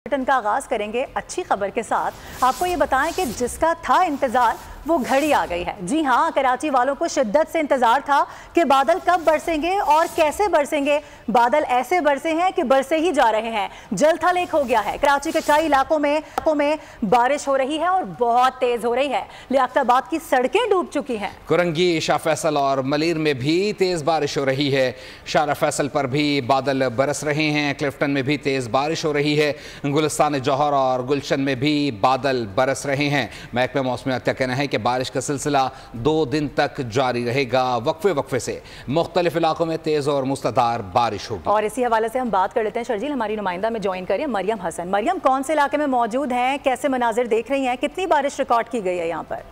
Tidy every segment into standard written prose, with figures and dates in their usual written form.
Bulletin का आगाज करेंगे अच्छी खबर के साथ। आपको ये बताएं कि जिसका था इंतजार वो घड़ी आ गई है। जी हाँ, कराची वालों को शिद्दत से इंतजार था कि बादल कब बरसेंगे और कैसे बरसेंगे। बादल ऐसे बरसे हैं कि बरसे ही जा रहे हैं। जल थल एक हो गया है। कराची के कई इलाकों में बारिश हो रही है और बहुत तेज हो रही है। लियाकताबाद की सड़कें डूब चुकी हैं। कुरंगी, शाह फैसल और मलीर में भी तेज बारिश हो रही है। शाह फैसल पर भी बादल बरस रहे हैं। क्लिफ्टन में भी तेज बारिश हो रही है। गुलिस्तान जौहर और गुलशन में भी बादल बरस रहे हैं। महकमा मौसमियात का कहना है कि बारिश का सिलसिला 2 दिन तक जारी रहेगा। वक्फे से मुख्तलिफ इलाकों में तेज और मुस्तदार बारिश होगी। और इसी हवाले से हम बात कर लेते हैं। शर्जील हमारी नुमाइंदा में ज्वाइन करिए मरियम हसन। मरियम, कौन से इलाके में मौजूद हैं, कैसे मनाजिर देख रही हैं, कितनी बारिश रिकॉर्ड की गई है यहाँ पर?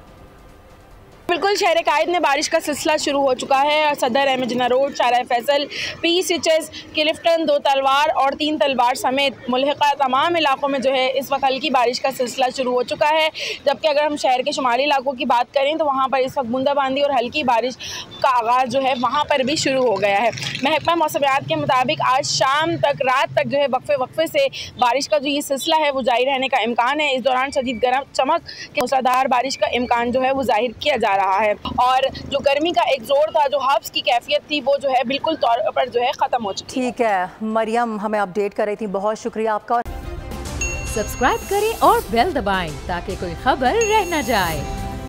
बिल्कुल, शहर कायद में बारिश का सिलसिला शुरू हो चुका है। सदर अहमद जिन्ना रोड, शाह फैसल, PCHS, क्लिफ्टन, 2 तलवार और 3 तलवार समेत मुल्हिका तमाम इलाकों में जो है इस वक्त हल्की बारिश का सिलसिला शुरू हो चुका है। जबकि अगर हम शहर के शुमाली इलाकों की बात करें तो वहाँ पर इस वक्त बूंदाबांदी और हल्की बारिश का आगाज़ जो है वहाँ पर भी शुरू हो गया है। महकमा मौसमियात के मुताबिक आज शाम तक, रात तक जो है वक्फे से बारिश का जो ये सिलसिला है वो जारी रहने का इम्कान है। इस दौरान शदीद गर्म चमक के मूसलाधार बारिश का इम्कान जो है वो जाहिर किया जा रहा है। और जो गर्मी का एक जोर था, जो हब्स की कैफियत थी, वो जो है बिल्कुल तौर पर जो है खत्म हो चुकी है। ठीक है मरियम, हमें अपडेट कर रही थी, बहुत शुक्रिया आपका। सब्सक्राइब करें और बेल दबाएं ताकि कोई खबर रह न जाए।